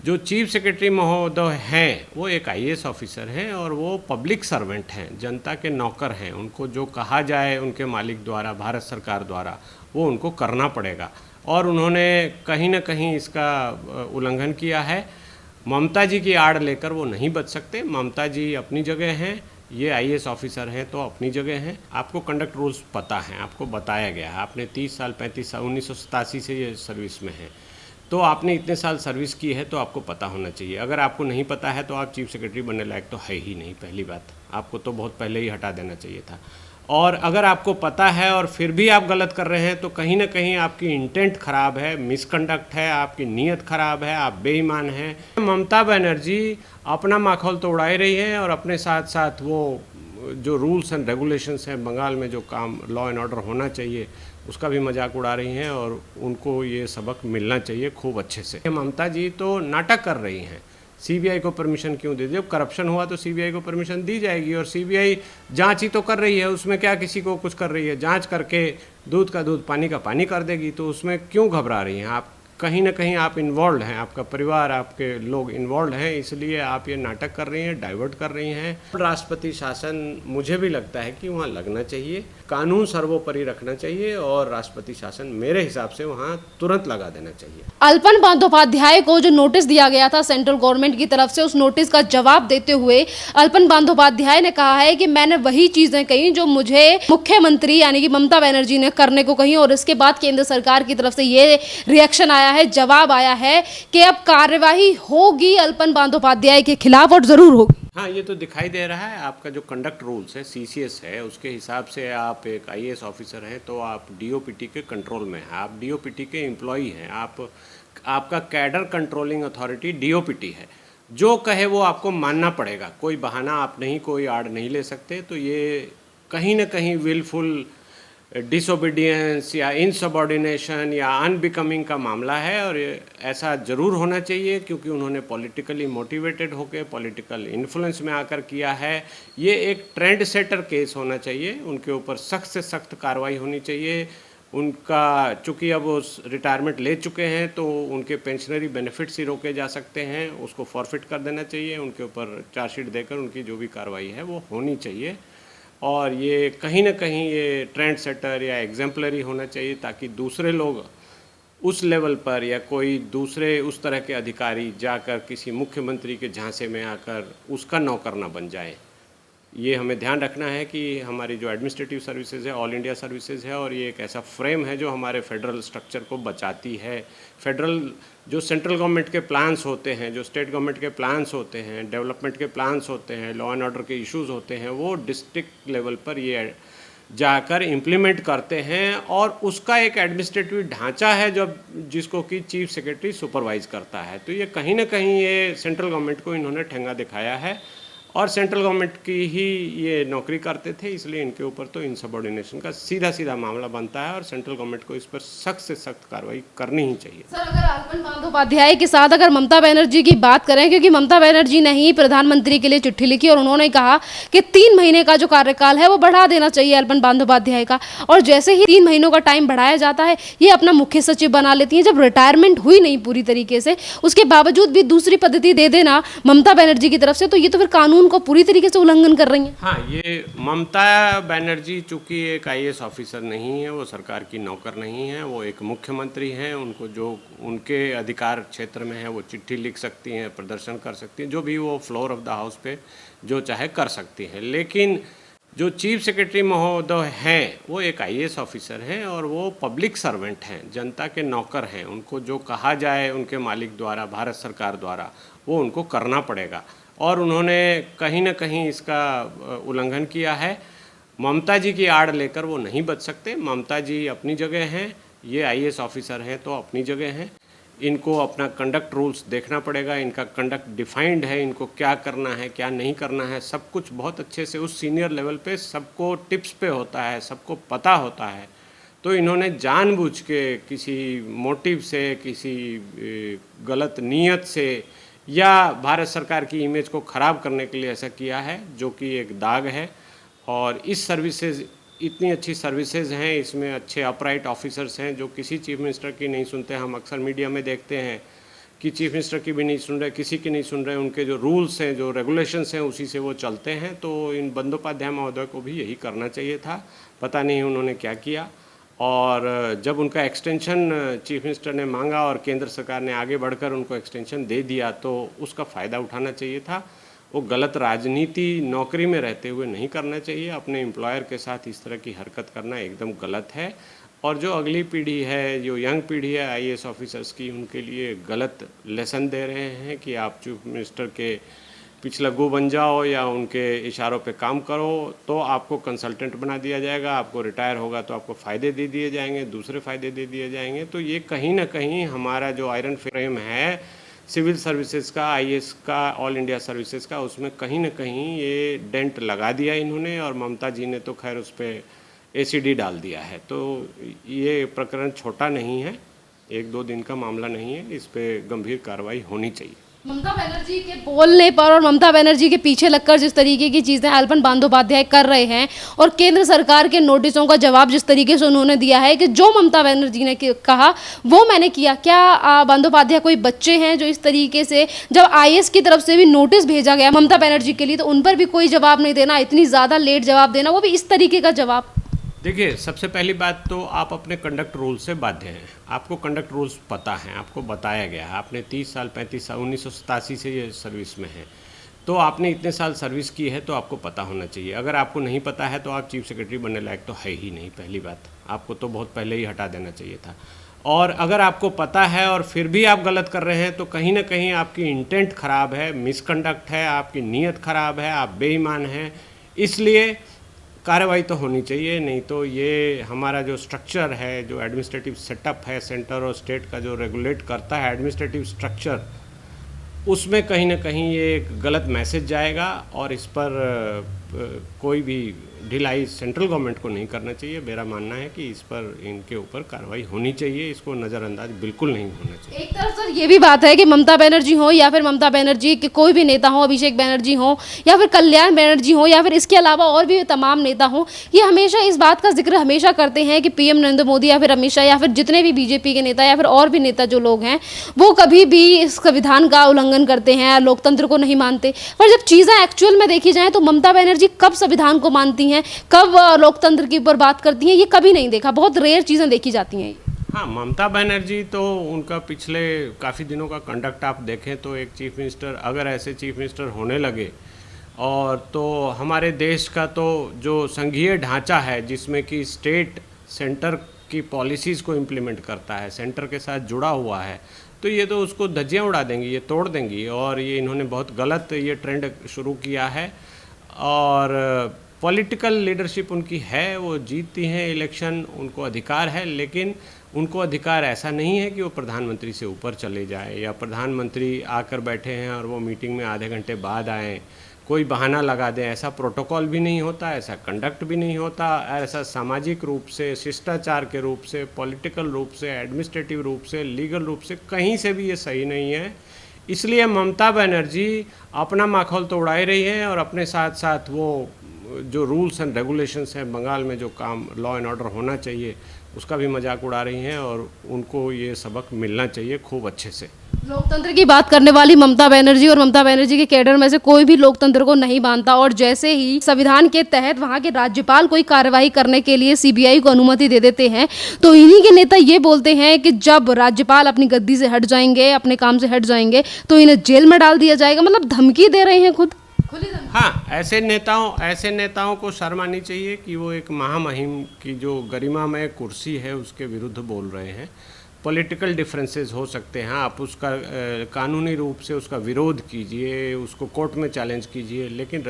जो chief secretary महोदय हैं वो एक आईएएस ऑफिसर हैं और वो पब्लिक सर्वेंट हैं, जनता के नौकर हैं। उनको जो कहा जाए उनके मालिक द्वारा, भारत सरकार द्वारा, वो उनको करना पड़ेगा। और उन्होंने कहीं ना कहीं इसका उल्लंघन किया है। ममता जी की आड़ लेकर वो नहीं बच सकते। ममता जी अपनी जगह हैं, ये आईएएस ऑफिसर हैं तो अपनी जगह हैं। आपको कंडक्ट रूल्स पता हैं, आपको बताया गया है। आपने 30 साल 35 साल 1987 से ये सर्विस में हैं, तो आपने इतने साल सर्विस की है तो आपको पता होना चाहिए। अगर आपको नहीं पता है तो आप चीफ सेक्रेटरी बनने लायक तो है ही नहीं। पहली बात, आपको तो बहुत पहले ही हटा देना चाहिए था। और अगर आपको पता है और फिर भी आप गलत कर रहे हैं तो कहीं ना कहीं आपकी इंटेंट खराब है, मिसकंडक्ट है, आपकी नीयत खराब है, आप बेईमान हैं। ममता बनर्जी अपना माहौल तो उड़ा ही रही है और अपने साथ साथ वो जो रूल्स एंड रेगुलेशंस हैं, बंगाल में जो काम लॉ एंड ऑर्डर होना चाहिए उसका भी मजाक उड़ा रही हैं और उनको ये सबक मिलना चाहिए खूब अच्छे से। ममता जी तो नाटक कर रही हैं। सीबीआई को परमिशन क्यों दे दी? जब करप्शन हुआ तो सीबीआई को परमिशन दी जाएगी और सीबीआई जांच ही तो कर रही है। उसमें क्या किसी को कुछ कर रही है? जांच करके दूध का दूध पानी का पानी कर देगी, तो उसमें क्यों घबरा रही हैं आप? कहीं ना कहीं आप इन्वॉल्व हैं, आपका परिवार, आपके लोग इन्वॉल्व हैं, इसलिए आप ये नाटक कर रही हैं, डाइवर्ट कर रही हैं। राष्ट्रपति शासन मुझे भी लगता है कि वहाँ लगना चाहिए, कानून सर्वोपरि रखना चाहिए और राष्ट्रपति शासन मेरे हिसाब से वहाँ तुरंत लगा देना चाहिए। अल्पन बंदोपाध्याय को जो नोटिस दिया गया था सेंट्रल गवर्नमेंट की तरफ से, उस नोटिस का जवाब देते हुए अल्पन बंदोपाध्याय ने कहा है कि मैंने वही चीजें कही जो मुझे मुख्यमंत्री यानी कि ममता बनर्जी ने करने को कही, और इसके बाद केंद्र सरकार की तरफ से ये रिएक्शन आया है, जवाब आया है कि अब कार्यवाही होगी अल्पन बंदोपाध्याय के खिलाफ और जरूर होगी। हाँ, ये तो दिखाई दे रहा है। आपका जो कंडक्ट रूल्स है, सीसीएस है, उसके हिसाब से आप एक आईएएस ऑफिसर हैं तो आप डीओपीटी के कंट्रोल में हैं, आप डीओपीटी के एम्प्लॉई हैं, आपका कैडर कंट्रोलिंग अथॉरिटी डीओपीटी है। जो कहे वो आपको मानना पड़ेगा। कोई बहाना आप नहीं, कोई आड़ नहीं ले सकते। तो ये कहीं ना कहीं विलफुल डिसोबीडियंस या इनसबॉर्डिनेशन या अनबिकमिंग का मामला है और ऐसा ज़रूर होना चाहिए क्योंकि उन्होंने पॉलिटिकली मोटिवेटेड होकर पॉलिटिकल इन्फ्लुएंस में आकर किया है। ये एक ट्रेंड सेटर केस होना चाहिए, उनके ऊपर सख्त से सख्त कार्रवाई होनी चाहिए। उनका चूँकि अब वो रिटायरमेंट ले चुके हैं तो उनके पेंशनरी बेनिफिट्स ही रोके जा सकते हैं, उसको फॉरफिट कर देना चाहिए। उनके ऊपर चार्जशीट देकर उनकी जो भी कार्रवाई है वो होनी चाहिए और ये कहीं ना कहीं ये ट्रेंड सेटर या एग्जाम्पलरी होना चाहिए ताकि दूसरे लोग उस लेवल पर या कोई दूसरे उस तरह के अधिकारी जाकर किसी मुख्यमंत्री के झांसे में आकर उसका नौकर ना बन जाए। ये हमें ध्यान रखना है कि हमारी जो एडमिनिस्ट्रेटिव सर्विसेज है, ऑल इंडिया सर्विसेज है, और ये एक ऐसा फ्रेम है जो हमारे फेडरल स्ट्रक्चर को बचाती है। फेडरल जो सेंट्रल गवर्नमेंट के प्लान्स होते हैं, जो स्टेट गवर्नमेंट के प्लान्स होते हैं, डेवलपमेंट के प्लान्स होते हैं, लॉ एंड ऑर्डर के इश्यूज होते हैं, वो डिस्ट्रिक्ट लेवल पर ये जाकर इम्प्लीमेंट करते हैं और उसका एक एडमिनिस्ट्रेटिव ढांचा है जो जिसको कि चीफ सेक्रेटरी सुपरवाइज करता है। तो ये कहीं ना कहीं ये सेंट्रल गवर्नमेंट को इन्होंने ठेंगा दिखाया है और सेंट्रल गवर्नमेंट की ही ये नौकरी करते थे, इसलिए इनके ऊपर तो इनसबऑर्डिनेशन का सीधा सीधा मामला बनता है और सेंट्रल गवर्नमेंट को इस पर सख्त से सख्त कार्रवाई करनी ही चाहिए। सर, अगर अल्पन बंदोपाध्याय के साथ अगर ममता बनर्जी की बात करें, क्योंकि ममता बनर्जी ने ही प्रधानमंत्री के लिए चिट्ठी लिखी और उन्होंने कहा कि 3 महीने का जो कार्यकाल है वो बढ़ा देना चाहिए अल्पन बंदोपाध्याय का, और जैसे ही 3 महीनों का टाइम बढ़ाया जाता है ये अपना मुख्य सचिव बना लेती हैं। जब रिटायरमेंट हुई नहीं पूरी तरीके से, उसके बावजूद भी दूसरी पद्धति दे देना ममता बनर्जी की तरफ से, तो ये तो फिर कानून को पूरी तरीके से उल्लंघन कर रही हैं। हाँ, ये ममता बनर्जी चूंकि एक आईएएस ऑफिसर नहीं है, वो सरकार की नौकर नहीं है, वो एक मुख्यमंत्री हैं। उनको जो उनके अधिकार क्षेत्र में है वो चिट्ठी लिख सकती हैं, प्रदर्शन कर सकती हैं, जो भी वो फ्लोर ऑफ द हाउस पे जो चाहे कर सकती हैं। लेकिन जो चीफ सेक्रेटरी महोदय हैं वो एक आईएएस ऑफिसर हैं और वो पब्लिक सर्वेंट हैं, जनता के नौकर हैं। उनको जो कहा जाए उनके मालिक द्वारा, भारत सरकार द्वारा, वो उनको करना पड़ेगा और उन्होंने कहीं ना कहीं इसका उल्लंघन किया है। ममता जी की आड़ लेकर वो नहीं बच सकते। ममता जी अपनी जगह हैं, ये आईएएस ऑफिसर हैं तो अपनी जगह हैं। इनको अपना कंडक्ट रूल्स देखना पड़ेगा, इनका कंडक्ट डिफाइंड है, इनको क्या करना है क्या नहीं करना है सब कुछ बहुत अच्छे से उस सीनियर लेवल पे सबको टिप्स पे होता है, सबको पता होता है। तो इन्होंने जानबूझ के किसी मोटिव से, किसी गलत नीयत से या भारत सरकार की इमेज को ख़राब करने के लिए ऐसा किया है, जो कि एक दाग है। और इस सर्विसेज, इतनी अच्छी सर्विसेज हैं, इसमें अच्छे अपराइट ऑफिसर्स हैं जो किसी चीफ मिनिस्टर की नहीं सुनते। हम अक्सर मीडिया में देखते हैं कि चीफ मिनिस्टर की भी नहीं सुन रहे, किसी की नहीं सुन रहे, उनके जो रूल्स हैं, जो रेगुलेशंस हैं, उसी से वो चलते हैं। तो इन बंदोपाध्याय महोदय को भी यही करना चाहिए था, पता नहीं उन्होंने क्या किया। और जब उनका एक्सटेंशन चीफ मिनिस्टर ने मांगा और केंद्र सरकार ने आगे बढ़कर उनको एक्सटेंशन दे दिया, तो उसका फ़ायदा उठाना चाहिए था। वो गलत राजनीति नौकरी में रहते हुए नहीं करना चाहिए। अपने एम्प्लॉयर के साथ इस तरह की हरकत करना एकदम गलत है। और जो अगली पीढ़ी है, जो यंग पीढ़ी है आईएएस ऑफिसर्स की, उनके लिए गलत लेसन दे रहे हैं कि आप चीफ मिनिस्टर के पिछला गो बन जाओ या उनके इशारों पे काम करो तो आपको कंसल्टेंट बना दिया जाएगा, आपको रिटायर होगा तो आपको फ़ायदे दे दिए जाएंगे, दूसरे फ़ायदे दे दिए जाएंगे। तो ये कहीं ना कहीं हमारा जो आयरन फ्रेम है सिविल सर्विसेज का, आईएएस का, ऑल इंडिया सर्विसेज का, उसमें कहीं ना कहीं ये डेंट लगा दिया इन्होंने। और ममता जी ने तो खैर उस पर एसीडी डाल दिया है। तो ये प्रकरण छोटा नहीं है, 1-2 दिन का मामला नहीं है, इस पर गंभीर कार्रवाई होनी चाहिए। ममता बनर्जी के बोलने पर और ममता बनर्जी के पीछे लगकर जिस तरीके की चीज़ें अल्पन बंदोपाध्याय कर रहे हैं और केंद्र सरकार के नोटिसों का जवाब जिस तरीके से उन्होंने दिया है कि जो ममता बनर्जी ने कहा वो मैंने किया, क्या बंदोपाध्याय कोई बच्चे हैं जो इस तरीके से, जब आईएएस की तरफ से भी नोटिस भेजा गया ममता बनर्जी के लिए तो उन पर भी कोई जवाब नहीं देना, इतनी ज़्यादा लेट जवाब देना, वो भी इस तरीके का जवाब। देखिए, सबसे पहली बात तो आप अपने कंडक्ट रूल से बाध्य हैं। आपको कंडक्ट रूल्स पता हैं, आपको बताया गया है। आपने 30 साल 35 साल 1987 से ये सर्विस में हैं, तो आपने इतने साल सर्विस की है तो आपको पता होना चाहिए। अगर आपको नहीं पता है तो आप चीफ सेक्रेटरी बनने लायक तो है ही नहीं। पहली बात, आपको तो बहुत पहले ही हटा देना चाहिए था। और अगर आपको पता है और फिर भी आप गलत कर रहे हैं तो कहीं ना कहीं आपकी इंटेंट खराब है, मिसकंडक्ट है, आपकी नीयत खराब है, आप बेईमान हैं। इसलिए कार्रवाई तो होनी चाहिए, नहीं तो ये हमारा जो स्ट्रक्चर है, जो एडमिनिस्ट्रेटिव सेटअप है सेंटर और स्टेट का, जो रेगुलेट करता है एडमिनिस्ट्रेटिव स्ट्रक्चर, उसमें कहीं ना कहीं ये एक गलत मैसेज जाएगा। और इस पर कोई भी ढिलाई सेंट्रल गवर्नमेंट को नहीं करना चाहिए। मेरा मानना है कि इस पर इनके ऊपर कार्रवाई होनी चाहिए, इसको नज़रअंदाज बिल्कुल नहीं होना चाहिए। एक तरफ सर ये भी बात है कि ममता बनर्जी हो या फिर ममता बनर्जी के कोई भी नेता हो, अभिषेक बनर्जी हो या फिर कल्याण बनर्जी हो या फिर इसके अलावा और भी तमाम नेता हो, ये हमेशा इस बात का जिक्र हमेशा करते हैं कि पीएम नरेंद्र मोदी या फिर अमित शाह या फिर जितने भी बीजेपी के नेता या फिर और भी नेता जो लोग हैं वो कभी भी इस संविधान का उल्लंघन करते हैं, लोकतंत्र को नहीं मानते। पर जब चीज़ें एक्चुअल में देखी जाए तो ममता बनर्जी कब संविधान को मानती हैं, कब लोकतंत्र के ऊपर बात करती हैं, ये कभी नहीं देखा। बहुत रेयर चीज़ें देखी जाती हैं। हाँ, ममता बनर्जी तो उनका पिछले काफ़ी दिनों का कंडक्ट आप देखें तो एक चीफ मिनिस्टर, अगर ऐसे चीफ मिनिस्टर होने लगे और तो हमारे देश का तो जो संघीय ढांचा है जिसमें कि स्टेट सेंटर की पॉलिसीज़ को इम्प्लीमेंट करता है, सेंटर के साथ जुड़ा हुआ है, तो ये तो उसको धज्जियाँ उड़ा देंगी, ये तोड़ देंगी। और ये इन्होंने बहुत गलत ये ट्रेंड शुरू किया है। और पॉलिटिकल लीडरशिप उनकी है, वो जीतती हैं इलेक्शन, उनको अधिकार है, लेकिन उनको अधिकार ऐसा नहीं है कि वो प्रधानमंत्री से ऊपर चले जाए या प्रधानमंत्री आकर बैठे हैं और वो मीटिंग में आधे घंटे बाद आएँ, कोई बहाना लगा दें। ऐसा प्रोटोकॉल भी नहीं होता, ऐसा कंडक्ट भी नहीं होता, ऐसा सामाजिक रूप से, शिष्टाचार के रूप से, पॉलिटिकल रूप से, एडमिनिस्ट्रेटिव रूप से, लीगल रूप से कहीं से भी ये सही नहीं है। इसलिए ममता बनर्जी अपना माहौल तो उड़ा ही रही है और अपने साथ साथ वो जो रूल्स एंड रेगुलेशंस हैं, बंगाल में जो काम लॉ एंड ऑर्डर होना चाहिए उसका भी मजाक उड़ा रही हैं। और उनको ये सबक मिलना चाहिए खूब अच्छे से। लोकतंत्र की बात करने वाली ममता बनर्जी और ममता बनर्जी के कैडर में से कोई भी लोकतंत्र को नहीं मानता। और जैसे ही संविधान के तहत वहां के राज्यपाल कोई कार्रवाई करने के लिए सीबीआई को अनुमति दे देते हैं तो इन्हीं के नेता ये बोलते हैं कि जब राज्यपाल अपनी गद्दी से हट जाएंगे, अपने काम से हट जाएंगे तो इन्हें जेल में डाल दिया जाएगा। मतलब धमकी दे रहे हैं खुद। हाँ, ऐसे नेताओं को शर्म आनी चाहिए कि वो एक महामहिम की जो गरिमामय कुर्सी है उसके विरुद्ध बोल रहे हैं। पॉलिटिकल डिफरेंसेस हो सकते हैं, आप उसका कानूनी रूप से उसका विरोध कीजिए, उसको कोर्ट में चैलेंज कीजिए, लेकिन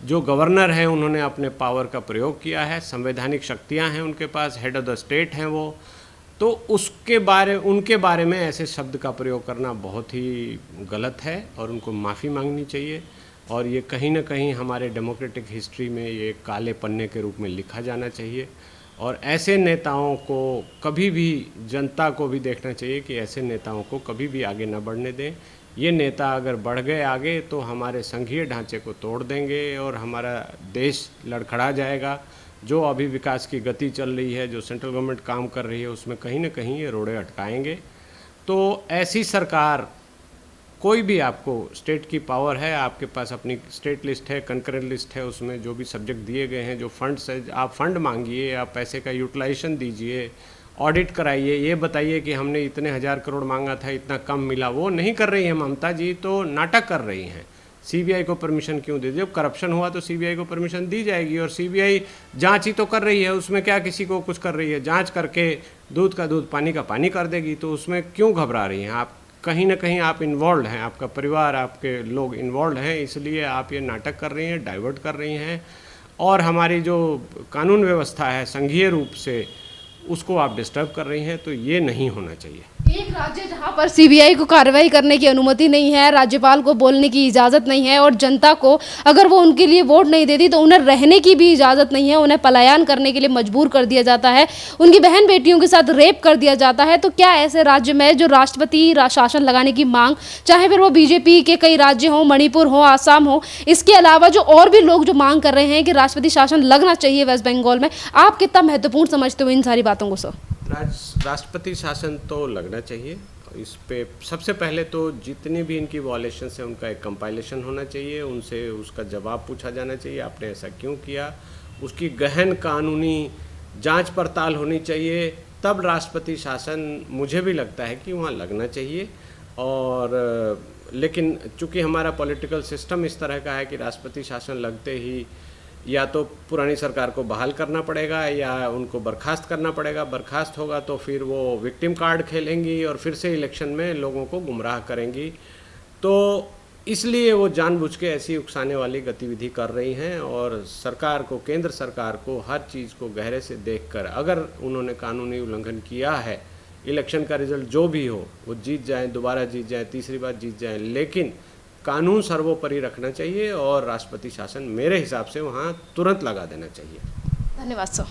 जो गवर्नर हैं उन्होंने अपने पावर का प्रयोग किया है, संवैधानिक शक्तियां हैं उनके पास, हेड ऑफ द स्टेट हैं वो, तो उनके बारे में ऐसे शब्द का प्रयोग करना बहुत ही गलत है और उनको माफ़ी मांगनी चाहिए। और ये कहीं ना कहीं हमारे डेमोक्रेटिक हिस्ट्री में ये काले पन्ने के रूप में लिखा जाना चाहिए। और ऐसे नेताओं को कभी भी, जनता को भी देखना चाहिए कि ऐसे नेताओं को कभी भी आगे न बढ़ने दें। ये नेता अगर बढ़ गए आगे तो हमारे संघीय ढांचे को तोड़ देंगे और हमारा देश लड़खड़ा जाएगा। जो अभी विकास की गति चल रही है, जो सेंट्रल गवर्नमेंट काम कर रही है, उसमें कहीं ना कहीं ये रोड़े अटकाएंगे। तो ऐसी सरकार, कोई भी आपको स्टेट की पावर है, आपके पास अपनी स्टेट लिस्ट है, कंकरेंट लिस्ट है, उसमें जो भी सब्जेक्ट दिए गए हैं, जो फंड्स है, आप फंड मांगिए, आप पैसे का यूटिलाइजेशन दीजिए, ऑडिट कराइए, ये बताइए कि हमने इतने हज़ार करोड़ मांगा था, इतना कम मिला। वो नहीं कर रही है ममता जी, तो नाटक कर रही हैं। सीबीआई को परमिशन क्यों दे दी? जब करप्शन हुआ तो सीबीआई को परमिशन दी जाएगी, और सीबीआई जांच ही तो कर रही है, उसमें क्या किसी को कुछ कर रही है? जांच करके दूध का दूध पानी का पानी कर देगी, तो उसमें क्यों घबरा रही हैं आप? कहीं ना कहीं आप इन्वॉल्व हैं, आपका परिवार, आपके लोग इन्वॉल्व हैं, इसलिए आप ये नाटक कर रही हैं, डाइवर्ट कर रही हैं, और हमारी जो कानून व्यवस्था है संघीय रूप से, उसको आप डिस्टर्ब कर रही हैं। तो ये नहीं होना चाहिए। एक राज्य जहां पर सीबीआई को कार्रवाई करने की अनुमति नहीं है, राज्यपाल को बोलने की इजाज़त नहीं है, और जनता को अगर वो उनके लिए वोट नहीं देती तो उन्हें रहने की भी इजाज़त नहीं है, उन्हें पलायन करने के लिए मजबूर कर दिया जाता है, उनकी बहन बेटियों के साथ रेप कर दिया जाता है, तो क्या ऐसे राज्य में जो राष्ट्रपति शासन लगाने की मांग, चाहे फिर वो बीजेपी के कई राज्य हों, मणिपुर हो, आसाम हो, इसके अलावा जो और भी लोग जो मांग कर रहे हैं कि राष्ट्रपति शासन लगना चाहिए वेस्ट बंगाल में, आप कितना महत्वपूर्ण समझते हो इन सारी बातों को? सर, राष्ट्रपति शासन तो लगना चाहिए। इस पे सबसे पहले तो जितनी भी इनकी वॉलेशन है उनका एक कंपाइलेशन होना चाहिए, उनसे उसका जवाब पूछा जाना चाहिए, आपने ऐसा क्यों किया, उसकी गहन कानूनी जांच पड़ताल होनी चाहिए, तब राष्ट्रपति शासन मुझे भी लगता है कि वहाँ लगना चाहिए। और लेकिन चूंकि हमारा पॉलिटिकल सिस्टम इस तरह का है कि राष्ट्रपति शासन लगते ही या तो पुरानी सरकार को बहाल करना पड़ेगा या उनको बर्खास्त करना पड़ेगा। बर्खास्त होगा तो फिर वो विक्टिम कार्ड खेलेंगी और फिर से इलेक्शन में लोगों को गुमराह करेंगी। तो इसलिए वो जानबूझ के ऐसी उकसाने वाली गतिविधि कर रही हैं, और सरकार को, केंद्र सरकार को हर चीज़ को गहरे से देखकर, अगर उन्होंने कानूनी उल्लंघन किया है, इलेक्शन का रिजल्ट जो भी हो वो जीत जाएं, दोबारा जीत जाएं, तीसरी बार जीत जाएं, लेकिन कानून सर्वोपरि रखना चाहिए और राष्ट्रपति शासन मेरे हिसाब से वहाँ तुरंत लगा देना चाहिए। धन्यवाद सर।